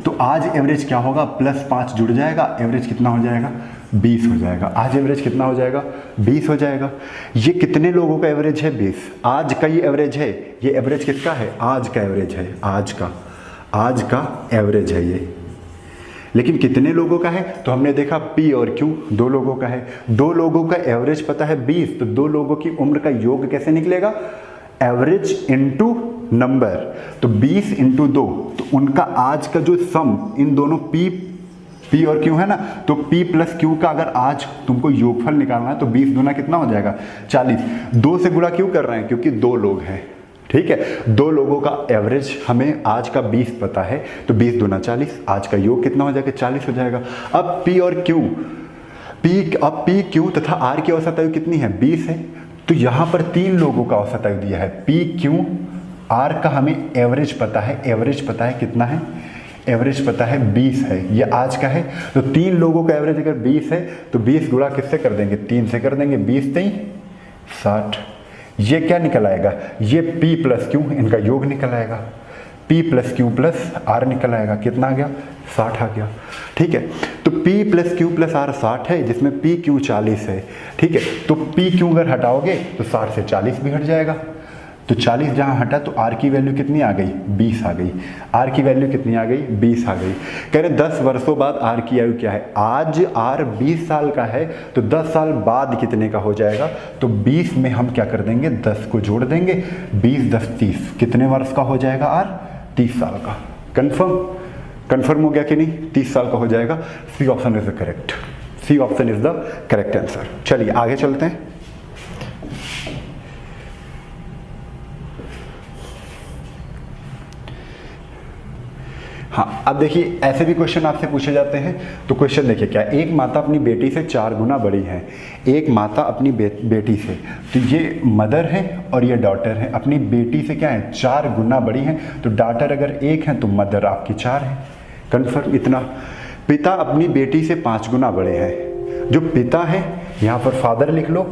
तो आज एवरेज क्या होगा, +5 जुड़ जाएगा, एवरेज कितना हो जाएगा 20 हो जाएगा। आज एवरेज कितना हो जाएगा 20 हो जाएगा। ये कितने लोगों का एवरेज है 20, आज का ये एवरेज है। ये एवरेज किसका है, आज का एवरेज है, आज का एवरेज है ये। लेकिन कितने लोगों का है, तो हमने देखा P और Q 2 लोगों का है। 2 लोगों का एवरेज पता है 20, तो 2 लोगों की उम्र का योग कैसे निकलेगा, एवरेज इनटू नंबर, तो 20 × 2, तो उनका आज का जो सम, इन दोनों P और Q है ना, तो P + Q का अगर आज तुमको योगफल निकालना है, तो 20 दूना कितना हो जाएगा 40। 2 से गुणा क्यों कर रहे हैं, क्योंकि 2 लोग हैं। ठीक है, 2 लोगों का एवरेज हमें आज का 20 पता है, तो 20 दूना 40, आज का योग कितना हो जाएगा 40 हो जाएगा। अब P और Q, अब P Q तथा R की औसत आयु कितनी है 20 है, तो यहाँ पर 3 लोगों का औसत आयु दिया है। P Q R का हमें एवरेज पता है, एवरेज पता है कितना है, एवरेज पता है 20 है, ये आज का है। तो 3 लोगों का एवरेज अगर 20 है, तो 20 गुणा किससे कर देंगे, 3 से कर देंगे, 20 3 60। ये क्या निकल आएगा, ये P + Q इनका योग निकल आएगा, P + Q + R निकल आएगा, कितना आ गया 60 आ गया। ठीक है, तो P + Q + R 60 है, जिसमें P Q 40 है। ठीक है, तो P Q अगर हटाओगे तो 60 से 40 भी हट जाएगा, तो 40 जहाँ हटा तो R की वैल्यू कितनी आ गई 20 आ गई। R की वैल्यू कितनी आ गई 20 आ गई। कह रहे 10 वर्षों बाद R की आयु क्या है, आज R 20 साल का है, तो 10 साल बाद कितने का हो जाएगा, तो 20 में हम क्या कर देंगे 10 को जोड़ देंगे, 20 10 30, कितने वर्ष का हो जाएगा R 30 साल का। कंफर्म हो गया कि नहीं, 30 साल का हो जाएगा। C option is the correct, C option is the correct answer. चलिए आगे चलते हैं। हाँ, अब देखिए ऐसे भी क्वेश्चन आपसे पूछे जाते हैं। तो क्वेश्चन देखिए क्या, एक माता अपनी बेटी से 4 गुना बड़ी है। एक माता अपनी बेटी से, तो ये मदर है और ये डॉटर है, अपनी बेटी से क्या है 4 गुना बड़ी है। तो डॉटर अगर 1 है तो मदर आपकी 4 है। कन्फर्म इतना। पिता अपनी बेटी से 5 गुना बड़े हैं। जो पिता है यहाँ पर फादर लिख लो,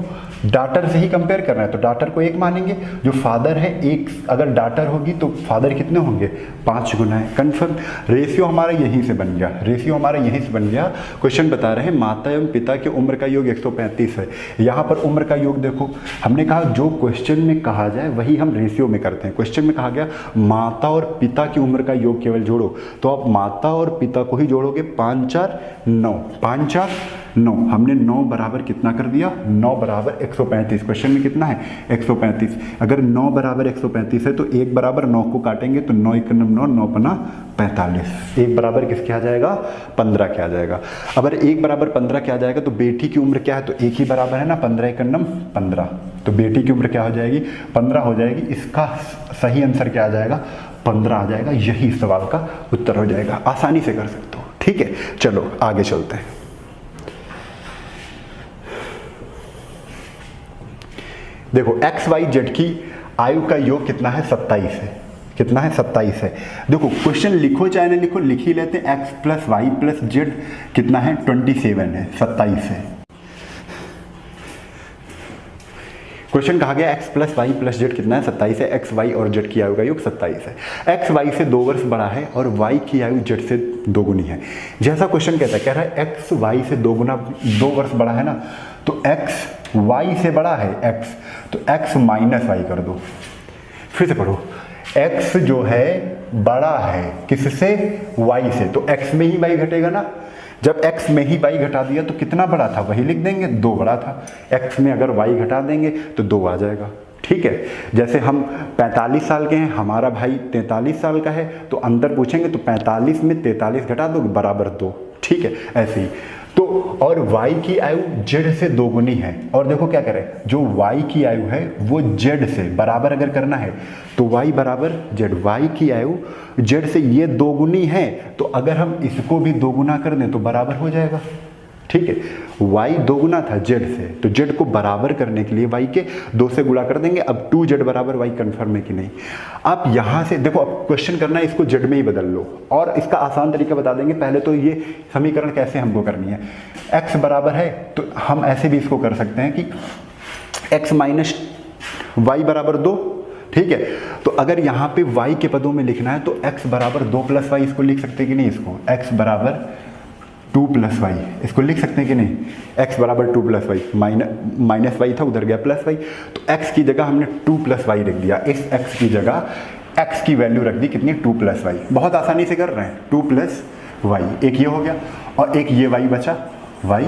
डॉटर से ही कंपेयर करना है तो डॉटर को 1 मानेंगे। जो फादर है 1, अगर डॉटर होगी तो फादर कितने होंगे 5 गुना है। कन्फर्म। रेशियो हमारा यहीं से बन गया, रेशियो हमारा यहीं से बन गया। क्वेश्चन बता रहे हैं माता एवं पिता की उम्र का योग 135 है। यहाँ पर उम्र का योग देखो, हमने कहा जो क्वेश्चन में कहा जाए वही हम रेशियो में करते हैं। क्वेश्चन में कहा गया माता और पिता की उम्र का योग केवल जोड़ो, तो आप माता और पिता को ही जोड़ोगे, 5 4 9, 5 4 9, हमने 9 बराबर कितना कर दिया, 9 बराबर 135। क्वेश्चन में कितना है 135। अगर 9 बराबर 135 है तो 1 बराबर 9 को काटेंगे तो 9 × 9 9 × 45। 1 बराबर किसके आ जाएगा, 15 के आ जाएगा। अगर 1 बराबर 15 के आ जाएगा तो बेटी की उम्र क्या है, तो 1 ही बराबर है ना, 15 × 9 15, तो बेटी की उम्र क्या हो जाएगी, 15 हो जाएगी। इसका सही आंसर क्या आ जाएगा, 15 आ जाएगा। यही इस सवाल का उत्तर हो जाएगा, आसानी से कर सकते हो। ठीक है, चलो आगे चलते हैं। देखो एक्स वाई जेड की आयु का योग कितना है, 27 है। कितना है, 27 है। देखो क्वेश्चन लिखो चाहे ना लिखो, लिख ही लेते हैं। X plus Y plus Z कितना है, 27 है, 27 है। क्वेश्चन कहा गया X plus Y plus Z कितना है, 27 है। एक्स वाई और जेड की आयु का योग 27 है। एक्स वाई से 2 वर्ष बड़ा है और वाई की आयु जेड से 2 गुनी है। जैसा क्वेश्चन कहता है, कह रहा है एक्स वाई से 2 वर्ष बड़ा है ना, तो एक्स वाई से बड़ा है एक्स, तो एक्स माइनस वाई कर दो। फिर से पढ़ो, एक्स जो है बड़ा है किससे, वाई से, तो एक्स में ही वाई घटेगा ना। जब x में ही y घटा दिया तो कितना बड़ा था वही लिख देंगे, 2 बड़ा था। x में अगर y घटा देंगे तो 2 आ जाएगा। ठीक है, जैसे हम 45 साल के हैं, हमारा भाई 43 साल का है, तो अंदर पूछेंगे तो 45 में 43 घटा दो बराबर 2। ठीक है, ऐसे ही तो। और y की आयु z से 2 गुनी है। और देखो क्या करें, जो y की आयु है वो z से बराबर अगर करना है तो y बराबर z, y की आयु z से ये 2 गुनी है, तो अगर हम इसको भी 2 गुना कर दें तो बराबर हो जाएगा। ठीक है, y 2 गुना था z से, तो z को बराबर करने के लिए y के 2 से गुणा कर देंगे। अब 2z बराबर y कन्फर्म है कि नहीं। आप यहाँ से देखो, अब क्वेश्चन करना है इसको z में ही बदल लो, और इसका आसान तरीका बता देंगे। पहले तो ये समीकरण कैसे हमको करनी है, x बराबर है तो हम ऐसे भी इसको कर सकते हैं कि x माइनस वाई बराबर 2। ठीक है, तो अगर यहाँ पे y के पदों में लिखना है तो x बराबर 2 + y इसको लिख सकते हैं कि नहीं, इसको x बराबर 2 + y इसको लिख सकते हैं कि नहीं। x बराबर 2 + y, माइनस वाई था उधर गया प्लस वाई, तो x की जगह हमने 2 + y लिख दिया। इस x की जगह x की वैल्यू रख दी कितनी, 2 + y। बहुत आसानी से कर रहे हैं, 2 + y, एक ये हो गया और एक ये y बचा y,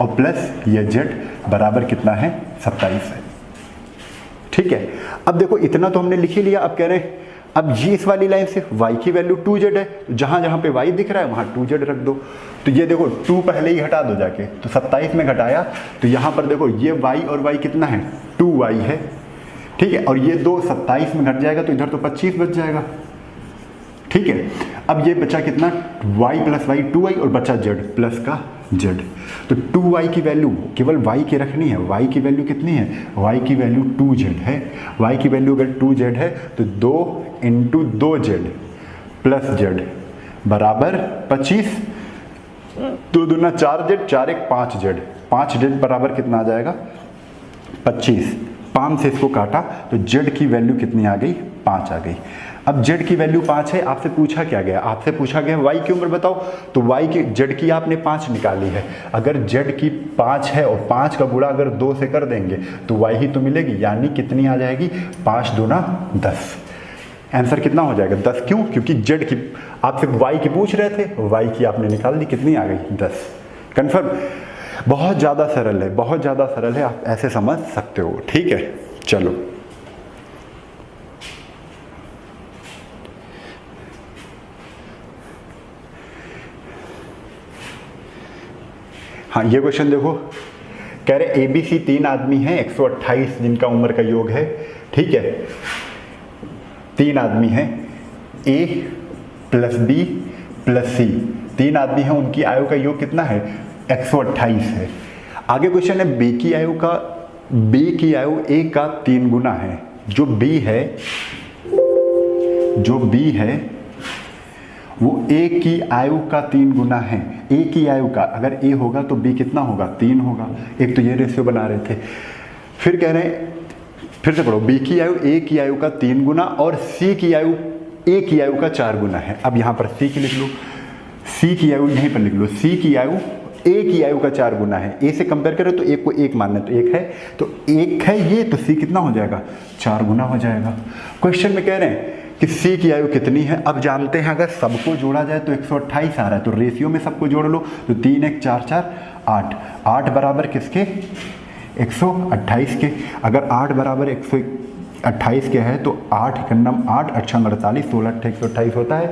और प्लस ये z बराबर कितना है, 27 है। ठीक है, अब देखो इतना तो हमने लिख ही लिया। अब कह रहे हैं अब ये इस वाली लाइन से y की वैल्यू 2z है, तो जहाँ जहाँ पे y दिख रहा है वहाँ 2z रख दो। तो ये देखो 2 पहले ही हटा दो जाके, तो 27 में घटाया तो यहाँ पर देखो ये y और y कितना है, 2y है। ठीक है, और ये 2 27 में घट जाएगा तो इधर तो 25 बच जाएगा। ठीक है, अब ये बचा कितना, y + y 2y, और बचा z प्लस का z। तो 2y की वैल्यू केवल y की रखनी है। y की वैल्यू कितनी है, y की वैल्यू 2z है। y की वैल्यू अगर 2z है तो 2 × 2z प्लस z बराबर 25, 2 दूना 4z, 4 1 5z, 5z बराबर कितना आ जाएगा, 25। 5 से इसको काटा तो z की वैल्यू कितनी आ गई, 5 आ गई। अब z की वैल्यू 5 है। आपसे पूछा क्या गया, आपसे पूछा गया y की उम्र बताओ, तो y की z की आपने 5 निकाली है। अगर z की 5 है और 5 का गुणा अगर 2 से कर देंगे तो y ही तो मिलेगी, यानी कितनी आ जाएगी, 5 दूना 10। आंसर कितना हो जाएगा, 10। क्यों, क्योंकि z की आपसे y की पूछ रहे थे, y की आपने निकाल दी, कितनी आ गई, 10। कन्फर्म। बहुत ज़्यादा सरल है, बहुत ज़्यादा सरल है, आप ऐसे समझ सकते हो। ठीक है, चलो हाँ, ये क्वेश्चन देखो, कह रहे ABC 3 आदमी हैं, 128 जिनका उम्र का योग है। ठीक है, 3 आदमी हैं, A + B + C, 3 आदमी हैं, उनकी आयु का योग कितना है, 128 है। आगे क्वेश्चन है B की आयु A का 3 गुना है। जो B है वो A की आयु का 3 गुना है। A की आयु का अगर A होगा तो B कितना होगा, 3 होगा। एक तो ये रेशियो बना रहे थे। फिर कह रहे हैं, फिर से पढ़ो, B की आयु A की आयु का 3 गुना और C की आयु A की आयु का 4 गुना है। अब यहाँ पर C की लिख लो, C की आयु यहीं पर लिख लो, C की आयु A की आयु का 4 गुना है। A से कंपेयर करें तो 1 को 1 मानना, तो 1 है, तो 1 है ये, तो C कितना हो जाएगा, 4 गुना हो जाएगा। क्वेश्चन में कह रहे हैं कि सी की आयु कितनी है। अब जानते हैं अगर सबको जोड़ा जाए तो 128 आ रहा है, तो रेशियो में सबको जोड़ लो तो 3 1 4 4 8, 8 बराबर किसके 128 के। अगर 8 बराबर 128 के है तो 8 एकम 8 8 48 16 128 होता है।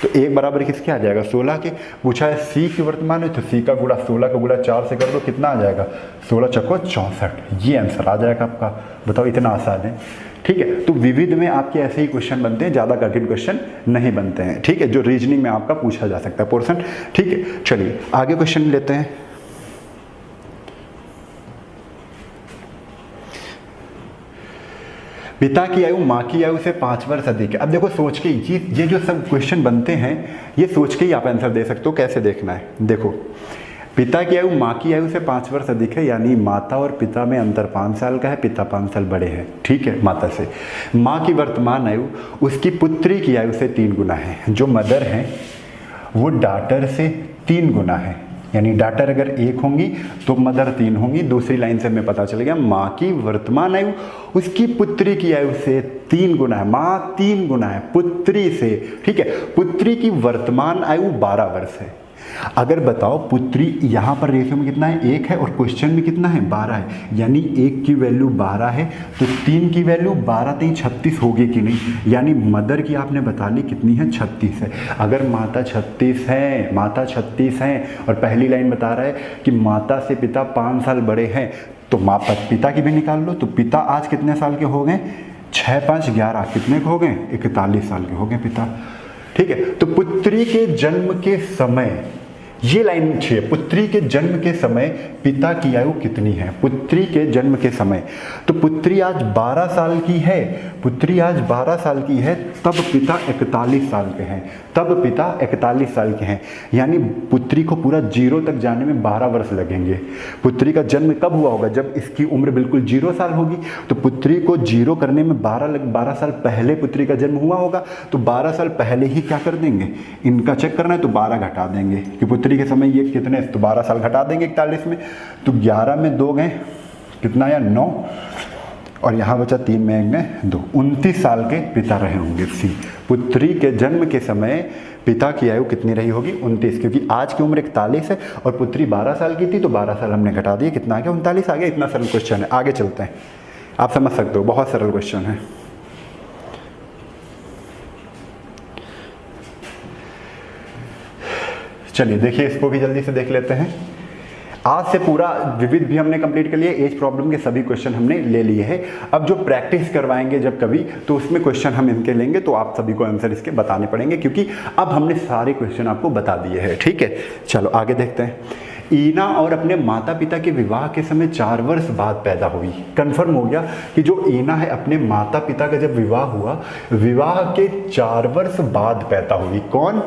तो 1 बराबर किसके आ जाएगा 16 के। पूछा है सी की वर्तमान है तो सी का गुणा 16 का गुणा 4 से कर दो, कितना आ जाएगा 16 चौको 64। ये आंसर आ जाएगा आपका। बताओ इतना आसान है। ठीक है, तो विविध में आपके ऐसे ही क्वेश्चन बनते हैं, ज़्यादा कठिन क्वेश्चन नहीं बनते हैं। ठीक है, जो रीजनिंग में आपका पूछा जा सकता है पोर्शन। ठीक है, चलिए आगे क्वेश्चन लेते हैं। पिता की आयु माँ की आयु से 5 वर्ष अधिक है। अब देखो सोच के ये जो सब क्वेश्चन बनते हैं ये सोच के ही आप आंसर दे सकते हो। कैसे देखना है, देखो पिता की आयु माँ की आयु से 5 वर्ष अधिक है, यानी माता और पिता में अंतर 5 साल का है, पिता 5 साल बड़े हैं। ठीक है, माता से। माँ की वर्तमान आयु उसकी पुत्री की आयु से 3 गुना है। जो मदर है वो डॉटर से 3 गुना है, यानी डॉटर अगर 1 होंगी तो मदर 3 होंगी। दूसरी लाइन से हमें पता चल गया माँ की वर्तमान आयु उसकी पुत्री की आयु से 3 गुना है। माँ 3 गुना है पुत्री से। ठीक है, पुत्री की वर्तमान आयु 12 वर्ष है। अगर बताओ पुत्री यहाँ पर रेशियो में कितना है 1 है और क्वेश्चन में कितना है 12 है, यानी 1 की वैल्यू 12 है तो 3 की वैल्यू 12 3 36 होगी कि नहीं। यानी मदर की आपने बता ली कितनी है 36 है। अगर माता 36 हैं और पहली लाइन बता रहा है कि माता से पिता 5 साल बड़े हैं तो पिता की भी निकाल लो। तो पिता आज कितने साल के हो गए 6 5 11 कितने के हो गए 41 साल के हो गए पिता। ठीक है, तो पुत्री के जन्म के समय ये लाइन अच्छी है। पुत्री के जन्म के समय पिता की आयु कितनी है, पुत्री के जन्म के समय। तो पुत्री आज 12 साल की है, पुत्री आज 12 साल की है, तब पिता 41 साल के हैं, तब पिता 41 साल के हैं। यानी पुत्री को पूरा 0 तक जाने में 12 वर्ष लगेंगे। पुत्री का जन्म कब हुआ होगा, जब इसकी उम्र बिल्कुल 0 साल होगी। तो पुत्री को 0 करने में 12 साल पहले पुत्री का जन्म हुआ होगा। तो 12 साल पहले ही क्या कर देंगे, इनका चेक करना है तो 12 घटा देंगे कि पुत्री के समय ये कितने, तो 12 साल घटा देंगे 41 में। तो 11 में 2 गए कितना आया 9 और यहाँ बचा 3 में 1 गए 2, 29 साल के पिता रहे होंगे। सी पुत्री के जन्म के समय पिता की आयु कितनी रही होगी 29, क्योंकि आज की उम्र 41 है और पुत्री 12 साल की थी तो 12 साल हमने घटा दिए, कितना आ गया 39 आ गया। इतना सरल क्वेश्चन है। आगे चलते हैं, आप समझ सकते हो, बहुत सरल क्वेश्चन है। चलिए देखिए इसको भी जल्दी से देख लेते हैं। आज से पूरा विविध भी हमने कंप्लीट कर लिया, एज प्रॉब्लम के सभी क्वेश्चन हमने ले लिए हैं। अब जो प्रैक्टिस करवाएंगे जब कभी तो उसमें क्वेश्चन हम इनके लेंगे तो आप सभी को आंसर इसके बताने पड़ेंगे, क्योंकि अब हमने सारे क्वेश्चन आपको बता दिए हैं। ठीक है, चलो आगे देखते हैं। ईना और अपने माता पिता के विवाह के समय 4 वर्ष बाद पैदा हुई। कंफर्म हो गया कि जो ईना है अपने माता पिता का जब विवाह हुआ, विवाह के 4 वर्ष बाद पैदा हुई। कौन,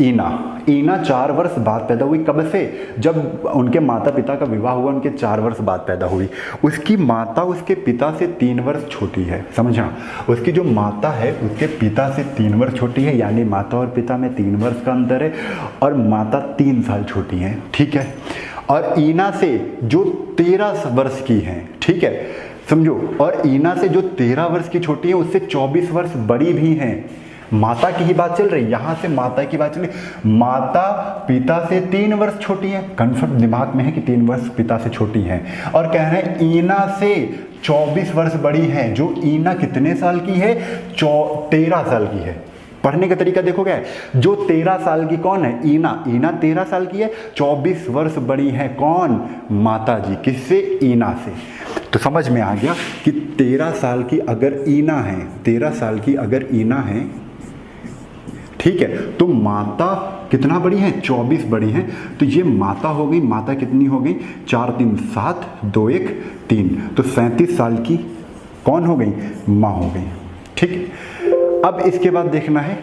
ईना 4 वर्ष बाद पैदा हुई। कब से, जब उनके माता पिता का विवाह हुआ उनके 4 वर्ष बाद पैदा हुई। उसकी माता उसके पिता से 3 वर्ष छोटी है, समझा। उसकी जो माता है उसके पिता से 3 वर्ष छोटी है, यानी माता और पिता में 3 वर्ष का अंतर है और माता 3 साल छोटी है। ठीक है, और ईना से जो 13 वर्ष की है, ठीक है समझो, और ईना से जो 13 वर्ष की छोटी है उससे 24 वर्ष बड़ी भी हैं। माता की ही बात चल रही, यहां से माता की बात चल रही। माता पिता से 3 वर्ष छोटी है, कंफर्म दिमाग में है कि 3 वर्ष पिता से छोटी है, और कह रहे हैं ईना से 24 वर्ष बड़ी है। जो ईना कितने साल की है, 13 साल की है। पढ़ने का तरीका देखोगे, जो 13 साल की कौन है, ईना 13 साल की है, 24 वर्ष बड़ी है कौन, माता जी। किससे, ईना से। तो समझ में आ गया कि 13 साल की अगर ईना है, 13 साल की अगर ईना है, ठीक है, तो माता कितना बड़ी है, 24 बड़ी है। तो ये माता हो गई, माता कितनी हो गई, 4 3 7 2 1 3, तो 37 साल की कौन हो गई, माँ हो गई। ठीक है, अब इसके बाद देखना है,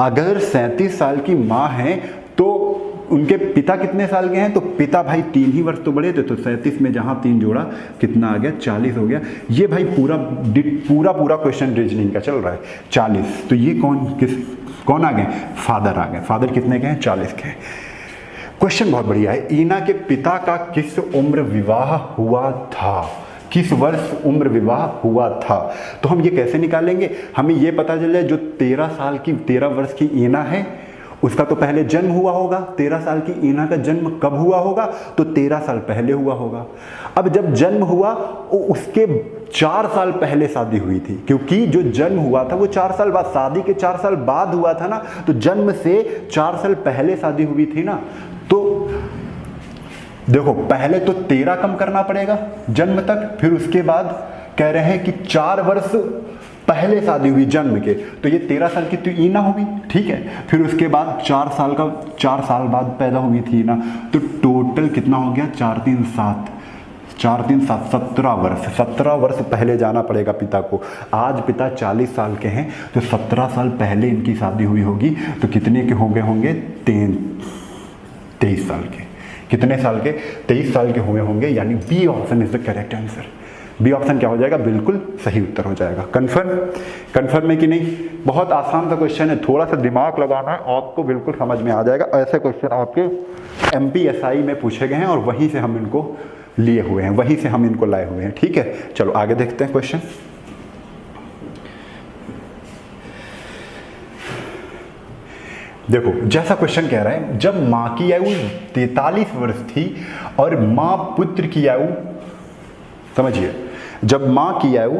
अगर 37 साल की माँ है तो उनके पिता कितने साल के हैं, तो पिता भाई 3 ही वर्ष तो बड़े थे, तो 37 में जहाँ 3 जोड़ा कितना आ गया, 40 हो गया। ये भाई पूरा क्वेश्चन रीजनिंग का चल रहा है 40। तो ये कौन आ गए, फादर आ गए। फादर कितने के हैं, 40 के हैं। क्वेश्चन बहुत बढ़िया है। ईना के पिता का किस उम्र विवाह हुआ था, किस वर्ष उम्र विवाह हुआ था। तो हम ये कैसे निकालेंगे, हमें ये पता चल जाए जो 13 वर्ष की ईना है उसका तो पहले जन्म हुआ होगा। 13 साल की ईना का जन्म कब हुआ होगा, तो 13 साल पहले हुआ होगा। अब जब जन्म हुआ उसके 4 साल पहले शादी हुई थी, क्योंकि जो जन्म हुआ था वो 4 साल बाद, शादी के 4 साल बाद हुआ था ना, तो जन्म से 4 साल पहले शादी हुई थी ना। तो देखो पहले तो 13 कम करना पड़ेगा जन्म तक, फिर उसके बाद कह रहे हैं कि 4 वर्ष पहले शादी हुई जन्म के, तो ये 13 साल की तो ईना हुई, ठीक है। फिर उसके बाद 4 साल बाद पैदा हुई थी ना, तो टोटल कितना हो गया, 4 3 7 17 वर्ष पहले जाना पड़ेगा पिता को। आज पिता 40 साल के हैं, तो 17 साल पहले इनकी शादी हुई होगी, तो कितने के होंगे 23 साल के। कितने साल के, 23 साल के हुए होंगे, यानी B option is the correct answer. B option क्या हो जाएगा, बिल्कुल सही उत्तर हो जाएगा। कंफर्म है कि नहीं। बहुत आसान सा क्वेश्चन है, थोड़ा सा दिमाग लगाना है, आपको बिल्कुल समझ में आ जाएगा। ऐसे क्वेश्चन आपके MPSI में पूछे गए हैं और वहीं से हम इनको लिए हुए हैं, वहीं से हम इनको लाए हुए हैं, ठीक है। चलो आगे देखते हैं क्वेश्चन। देखो जैसा क्वेश्चन कह रहा है, जब मां की आयु 43 वर्ष थी और मां पुत्र की आयु, समझिए, जब मां की आयु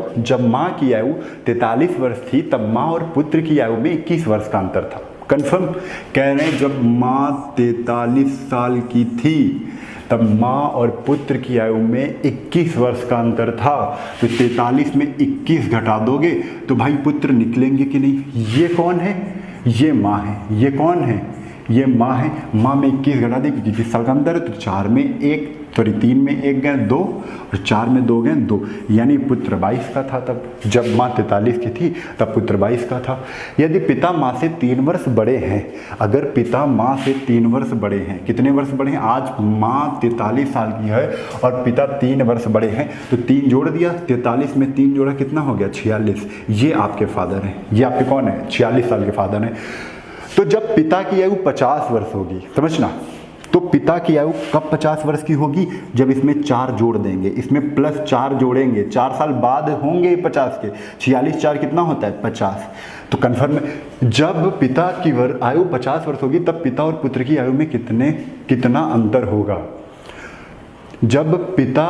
43 वर्ष थी, तब मां और पुत्र की आयु में 21 वर्ष का अंतर था। कंफर्म कह रहे हैं, जब मां 43 साल की थी तब मां और पुत्र की आयु में 21 वर्ष का अंतर था। तो 43 में 21 घटा दोगे तो भाई पुत्र निकलेंगे कि नहीं। ये कौन है, ये मां है। ये कौन है, ये मां है। मां में 21 घटा दे, क्योंकि 20 साल का अंतर है, तो 4 में 1, सॉरी 3 में 1 गए 2 और 4 में 2 गए 2, यानी पुत्र 22 का था तब। जब मां 43 की थी तब पुत्र 22 का था। यदि पिता मां से 3 वर्ष बड़े हैं, अगर पिता मां से 3 वर्ष बड़े हैं, कितने वर्ष बड़े हैं, आज मां 43 साल की है और पिता 3 वर्ष बड़े हैं, तो 3 जोड़ दिया, 43 में 3 जोड़ा कितना हो गया 46। ये आपके फादर हैं, ये आपके कौन है, 46 साल के फादर हैं। तो जब पिता की आयु 50 वर्ष होगी, समझना, तो पिता की आयु कब 50 वर्ष की होगी, जब इसमें 4 जोड़ देंगे, इसमें प्लस 4 जोड़ेंगे, 4 साल बाद होंगे 50 के, 46 4 कितना होता है 50। तो कन्फर्म है, जब पिता की आयु 50 वर्ष होगी तब पिता और पुत्र की आयु में कितना अंतर होगा। जब पिता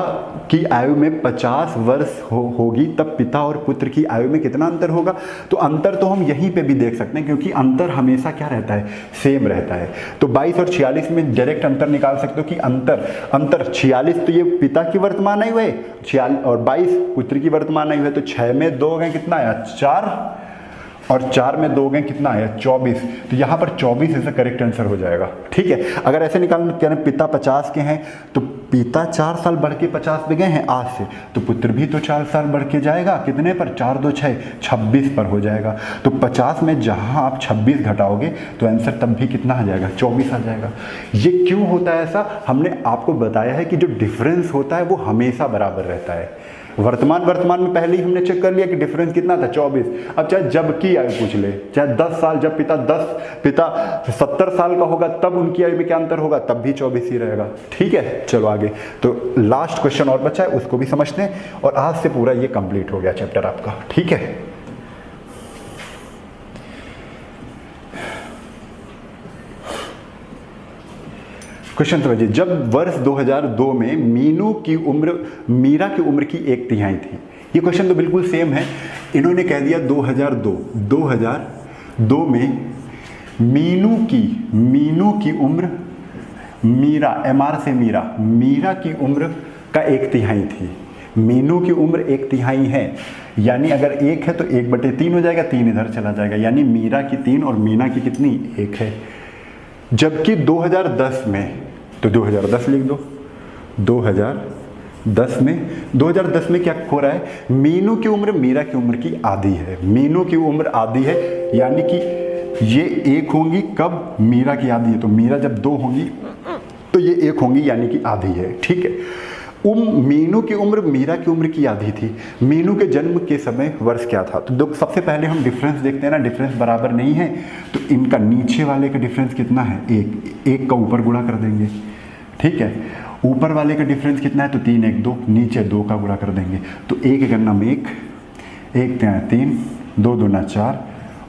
की आयु में 50 वर्ष होगी तब पिता और पुत्र की आयु में कितना अंतर होगा। तो अंतर तो हम यहीं पे भी देख सकते हैं, क्योंकि अंतर हमेशा क्या रहता है, सेम रहता है। तो 22 और 46 में डायरेक्ट अंतर निकाल सकते हो कि अंतर 46 तो ये पिता की वर्तमान आयु है, 46 और 22 पुत्र की वर्तमान आयु है। तो 6 में 2 गए कितना आया 4, और 4 में 2 गए कितना आया 24। तो यहाँ पर 24 इसका करेक्ट आंसर हो जाएगा, ठीक है। अगर ऐसे निकालना, कह रहे पिता 50 के हैं तो पिता 4 साल बढ़ के 50 पे गए हैं आज से, तो पुत्र भी तो 4 साल बढ़ के जाएगा, कितने पर 4 2 6 26 पर हो जाएगा। तो 50 में जहाँ आप 26 घटाओगे तो आंसर तब भी कितना आ जाएगा 24 आ जाएगा। ये क्यों होता है ऐसा, हमने आपको बताया है कि जो डिफरेंस होता है वो हमेशा बराबर रहता है। वर्तमान में पहले ही हमने चेक कर लिया कि डिफरेंस कितना था 24। अब चाहे जब की आयु पूछ ले, चाहे 10 साल, जब पिता 70 साल का होगा तब उनकी आयु में क्या अंतर होगा, तब भी 24 ही रहेगा, ठीक है। चलो आगे, तो लास्ट क्वेश्चन और बचा है, उसको भी समझते हैं और आज से पूरा ये कंप्लीट हो गया चैप्टर आपका, ठीक है। क्वेश्चन समझिए, जब वर्ष 2002 में मीरा की उम्र की 1/3 थी। ये क्वेश्चन तो बिल्कुल सेम है, इन्होंने कह दिया 2002 में मीनू की उम्र, मीरा MR से मीरा की उम्र का 1/3 थी। मीनू की उम्र 1/3 है, यानी अगर 1 है तो 1/3 हो जाएगा, 3 इधर चला जाएगा, यानी मीरा की 3 और मीना की कितनी 1 है। जबकि 2010 में, तो 2010 लिख दो, 2010 में क्या हो रहा है, मीनू की उम्र मीरा की उम्र की आधी है। मीनू की उम्र आधी है, यानी कि ये 1 होंगी, कब मीरा की आधी है, तो मीरा जब 2 होंगी तो ये 1 होंगी, यानी कि आधी है, ठीक है। मीनू की उम्र मीरा की उम्र की आधी थी। मीनू के जन्म के समय वर्ष क्या था, तो सबसे पहले हम डिफरेंस देखते हैं ना, डिफरेंस बराबर नहीं है तो इनका नीचे वाले का डिफरेंस कितना है 1 का ऊपर गुणा कर देंगे, ठीक है। ऊपर वाले का डिफरेंस कितना है, तो 3 1 2, नीचे 2 का गुणा कर देंगे, तो 1 1 नम 1, 1 3 2 2 4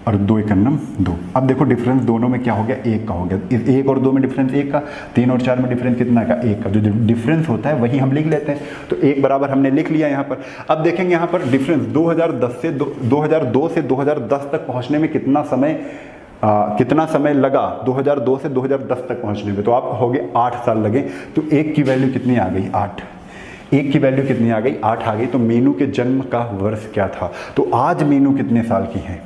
और 2 1 नम 2। अब देखो डिफरेंस दोनों में क्या हो गया, 1 का हो गया। इस 1 और 2 में डिफरेंस 1 का, 3 और 4 में डिफरेंस कितना का, 1 का। जो डिफरेंस होता है वही हम लिख लेते हैं, तो 1 बराबर हमने लिख लिया यहाँ पर। अब देखेंगे यहाँ पर डिफरेंस 2002 से 2010 तक पहुँचने में कितना समय लगा, 2002 से 2010 तक पहुँचने में, तो आप हो गए 8 साल लगे। तो 1 की वैल्यू कितनी आ गई, 8। 1 की वैल्यू कितनी आ गई, 8 आ गई। तो मीनू के जन्म का वर्ष क्या था, तो आज मीनू कितने साल की है,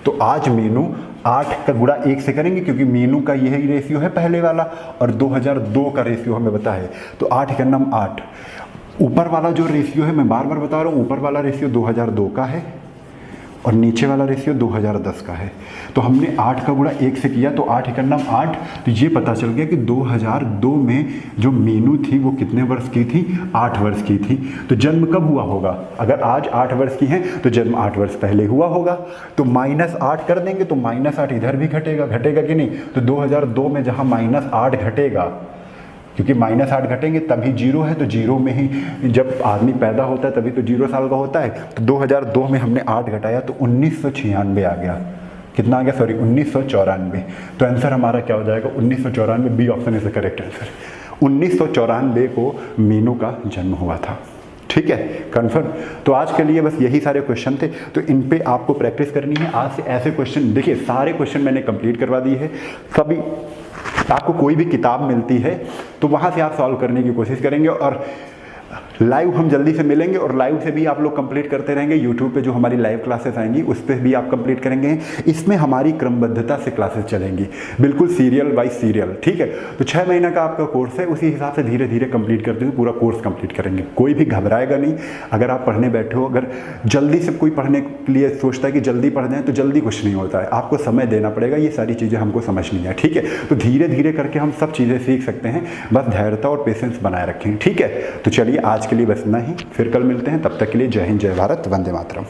तो आज मीनू 8 का गुणा 1 से करेंगे, क्योंकि मीनू का यही रेशियो है पहले वाला, और 2002 का रेशियो हमें पता है, तो 8 का नाम 8। ऊपर वाला जो रेशियो है, मैं बार बार बता रहा हूँ, ऊपर वाला रेशियो 2002 का है और नीचे वाला रेशियो 2010 का है। तो हमने 8 का गुणा 1 से किया, तो 8 का नाम 8। तो ये पता चल गया कि 2002 में जो मीनू थी वो कितने वर्ष की थी, 8 वर्ष की थी। तो जन्म कब हुआ होगा, अगर आज 8 वर्ष की हैं तो जन्म 8 वर्ष पहले हुआ होगा। तो -8 कर देंगे, तो -8 इधर भी घटेगा कि नहीं, तो 2002 में जहाँ -8 घटेगा, क्योंकि -8 घटेंगे तभी 0 है, तो 0 में ही जब आदमी पैदा होता है तभी तो 0 साल का होता है। तो 2002 में हमने 8 घटाया तो 1996 आ गया। कितना आ गया, सॉरी 1994। तो आंसर हमारा क्या हो जाएगा, 1994। B option is the correct answer. 1994 को मीनू का जन्म हुआ था। ठीक है, कन्फर्म। तो आज के लिए बस यही सारे क्वेश्चन थे, तो इन पे आपको प्रैक्टिस करनी है। आज से ऐसे क्वेश्चन, देखिए सारे क्वेश्चन मैंने कंप्लीट करवा दिए हैं। कभी आपको कोई भी किताब मिलती है तो वहाँ से आप सॉल्व करने की कोशिश करेंगे, और लाइव हम जल्दी से मिलेंगे, और लाइव से भी आप लोग कंप्लीट करते रहेंगे। यूट्यूब पे जो हमारी लाइव क्लासेस आएंगी उस पर भी आप कंप्लीट करेंगे। इसमें हमारी क्रमबद्धता से क्लासेस चलेंगी, बिल्कुल सीरियल बाय सीरियल। ठीक है, तो 6 महीना का आपका कोर्स है, उसी हिसाब से धीरे धीरे कंप्लीट करते हुए पूरा कोर्स कंप्लीट करेंगे। कोई भी घबराएगा नहीं अगर आप पढ़ने बैठे हो। अगर जल्दी से कोई पढ़ने के लिए सोचता है कि जल्दी पढ़ जाए, तो जल्दी कुछ नहीं होता है, आपको समय देना पड़ेगा। ये सारी चीज़ें हमको समझनी है। ठीक है, तो धीरे धीरे करके हम सब चीज़ें सीख सकते हैं, बस धैर्यता और पेशेंस बनाए रखें। ठीक है, तो चलिए आज के लिए बस इतना ही, फिर कल मिलते हैं। तब तक के लिए जय हिंद, जय भारत, वंदे मातरम।